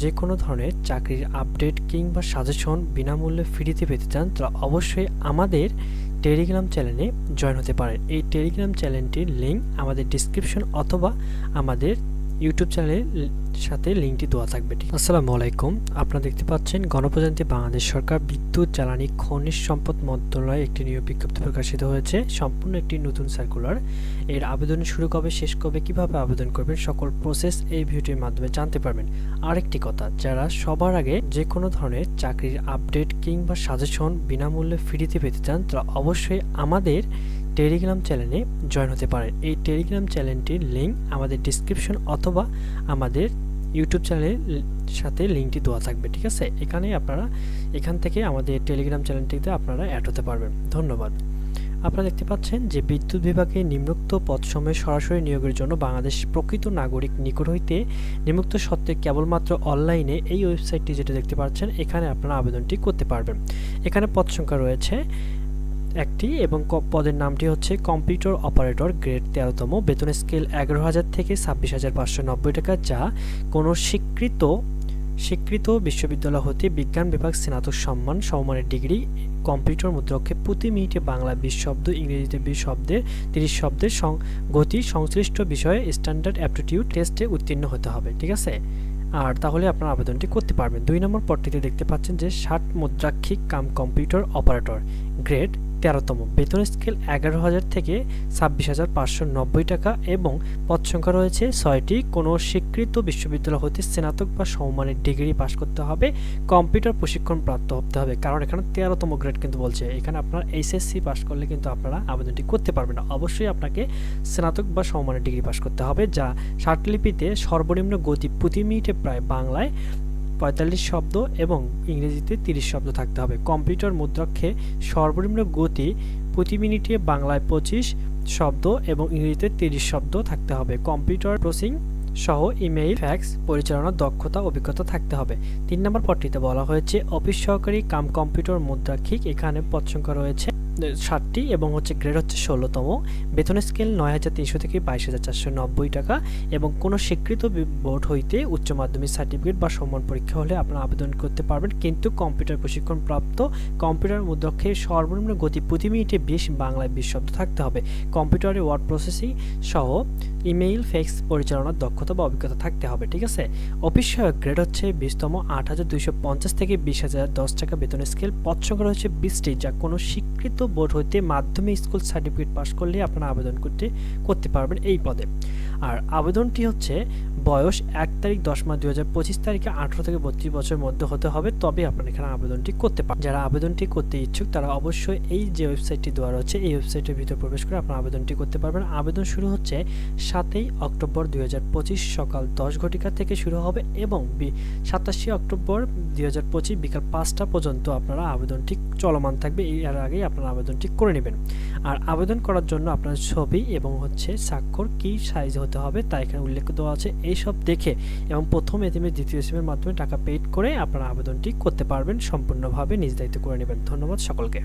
যে কোনো ধরনের চাকরির আপডেট কিংবা সাজেশন বিনামূল্যে ফ্রিতে পেতে চান তাহলে অবশ্যই আমাদের টেলিগ্রাম চ্যানেলে জয়েন হতে পারেন। এই টেলিগ্রাম চ্যানেলটির লিঙ্ক আমাদের ডিসক্রিপশন অথবা আমাদের ইউটিউব চ্যানেলের সাথে লিঙ্কটি দেওয়া থাকবে। আসসালামু আলাইকুম, আপনারা দেখতে পাচ্ছেন গণপ্রজাতন্ত্রী বাংলাদেশ সরকার বিদ্যুৎ জ্বালানি খনিজ সম্পদ মন্ত্রণালয়ে একটি নিয়োগ বিজ্ঞপ্তি প্রকাশিত হয়েছে। সম্পূর্ণ একটি নতুন সার্কুলার। এর আবেদন শুরু কবে, শেষ কবে, কিভাবে আবেদন করবেন, সকল প্রসেস এই ভিডিওটির মাধ্যমে জানতে পারবেন। আরেকটি কথা, যারা সবার আগে যে কোনো ধরনের চাকরির আপডেট কিংবা সাজেশন বিনামূল্যে ফ্রিতে পেতে চান তারা অবশ্যই আমাদের টেলিগ্রাম চ্যানেলে জয়েন হতে পারেন। এই টেলিগ্রাম চ্যানেলটির লিঙ্ক আমাদের ডিসক্রিপশন অথবা আমাদের ইউটিউব চ্যানেলের সাথে লিঙ্কটি দেওয়া থাকবে। ঠিক আছে, এখান থেকে আমাদের টেলিগ্রাম চ্যানেলটিতে আপনারা অ্যাড হতে পারবেন। ধন্যবাদ। আপনারা দেখতে পাচ্ছেন যে বিদ্যুৎ বিভাগে নিম্নোক্ত পদসমূহে সরাসরি নিয়োগের জন্য বাংলাদেশ প্রকৃত নাগরিক নিকট হইতে নিম্নোক্ত সত্ত্বে কেবলমাত্র অনলাইনে এই ওয়েবসাইটটি যেটা দেখতে পাচ্ছেন এখানে আপনারা আবেদনটি করতে পারবেন। এখানে পদ সংখ্যা রয়েছে একটি এবং পদের নামটি হচ্ছে কম্পিউটার অপারেটর, গ্রেড 13তম, বেতন স্কেল 11,000 থেকে 26,590 টাকা, যা কোনো স্বীকৃত বিশ্ববিদ্যালয় হতে বিজ্ঞান বিভাগ স্নাতক সম্মান সমমানের ডিগ্রি, কম্পিউটার মুদ্রাক্ষে প্রতি মিনিটে বাংলা 20 শব্দ, ইংরেজিতে 20 শব্দের 30 শব্দের গতি সংশ্লিষ্ট বিষয়ে স্ট্যান্ডার্ড অ্যাপটিটিউড টেস্টে উত্তীর্ণ হতে হবে। ঠিক আছে, আর তাহলে আপনারা আবেদনটি করতে পারবেন। 2 নম্বর পদটিতে দেখতে পাচ্ছেন যে 60 মুদ্রাক্ষিক কাম কম্পিউটার অপারেটর, গ্রেড 13তম, বেতন স্কেল 11,000 থেকে 26,590 টাকা এবং পদ সংখ্যা রয়েছে 6টি। কোনো স্বীকৃত বিশ্ববিদ্যালয় হতে স্নাতক বা সমমানের ডিগ্রি পাস করতে হবে, কম্পিউটার প্রশিক্ষণ প্রাপ্ত হতে হবে। কারণ এখানে 13তম গ্রেড কিন্তু বলছে, এখানে আপনার এইচএসসি পাস করলে কিন্তু আপনারা আবেদনটি করতে পারবেন না। অবশ্যই আপনাকে স্নাতক বা সমমানের ডিগ্রি পাস করতে হবে, যা স্মার্টলিপিতে সর্বনিম্ন গতি প্রতি মিনিটে প্রায় বাংলায় 45 শব্দ এবং ইংরেজিতে 30 শব্দ থাকতে হবে। কম্পিউটার মুদ্রাক্ষে সর্বনিম্ন গতি প্রতি মিনিটে বাংলায় 25 শব্দ এবং ইংরেজিতে 30 শব্দ থাকতে হবে। কম্পিউটার প্রসেসিং সহ ইমেইল, ফ্যাক্স পরিচালনার দক্ষতা অভিজ্ঞতা থাকতে হবে। 3 নম্বর পদটিতে বলা হয়েছে অফিস সহকারী কাম কম্পিউটার মুদ্রাক্ষিক, এখানে পদ সংখ্যা রয়েছে 60টি এবং গ্রেড হচ্ছে 16তম, বেতন স্কেল 9,300 থেকে 22,490 টাকা এবং কোনো স্বীকৃত বোর্ড হইতে উচ্চ মাধ্যমিক সার্টিফিকেট বা সম্মান পরীক্ষা হলে আপনারা আবেদন করতে পারবেন, কিন্তু কম্পিউটার প্রশিক্ষণ প্রাপ্ত, কম্পিউটার মুদ্রাক্ষে সর্বনিম্ন গতি প্রতি মিনিটে 20 বাংলায় 20 শব্দ থাকতে হবে। কম্পিউটারে ওয়ার্ড প্রসেসিং সহ ইমেইল, ফ্যাক্স পরিচালনার দক্ষতা বা অভিজ্ঞতা থাকতে হবে। ঠিক আছে, অফিস সহায়ক গ্রেড হচ্ছে 20তম, 8,250 থেকে 20,010 টাকা, বেতন স্কেল, পদ সংখ্যা রয়েছে 20টি, যা কোনো স্বীকৃত বোর্ড হইতে মাধ্যমিক স্কুল সার্টিফিকেট পাস করলে আপনারা আবেদন করতে পারবেন এই পদে। আর আবেদনটি হচ্ছে বয়স 1 তারিখ 10 মাস 2025 তারিখে 18 থেকে 32 বছরের মধ্যে হতে হবে, তবে আপনারা এখানে আবেদনটি করতে পারেন। যারা আবেদনটি করতে ইচ্ছুক তারা অবশ্যই এই যে ওয়েবসাইটটি দেওয়া রয়েছে এই ওয়েবসাইটের ভিতরে প্রবেশ করে আপনারা আবেদনটি করতে পারবেন। আবেদন শুরু হচ্ছে 7 অক্টোবর 2025 সকাল 10 ঘটিকা থেকে শুরু হবে এবং 27 অক্টোবর 2025 বিকাল 5টা পর্যন্ত আপনারা আবেদনটি চলমান থাকবে। এর আগেই আপনারা আবেদনটি করে নেবেন। আর আবেদন করার জন্য আপনার ছবি এবং স্বাক্ষর কি সাইজ হতে হবে তা এখানে উল্লেখ দেওয়া আছে। এইসব দেখে এবং প্রথম এটিএম দ্বিতীয় এটিএমের মাধ্যমে টাকা পেইড করে আপনারা আবেদনটি করতে পারবেন, সম্পূর্ণভাবে নিজ দায়িত্ব করে নেবেন। ধন্যবাদ সকলকে।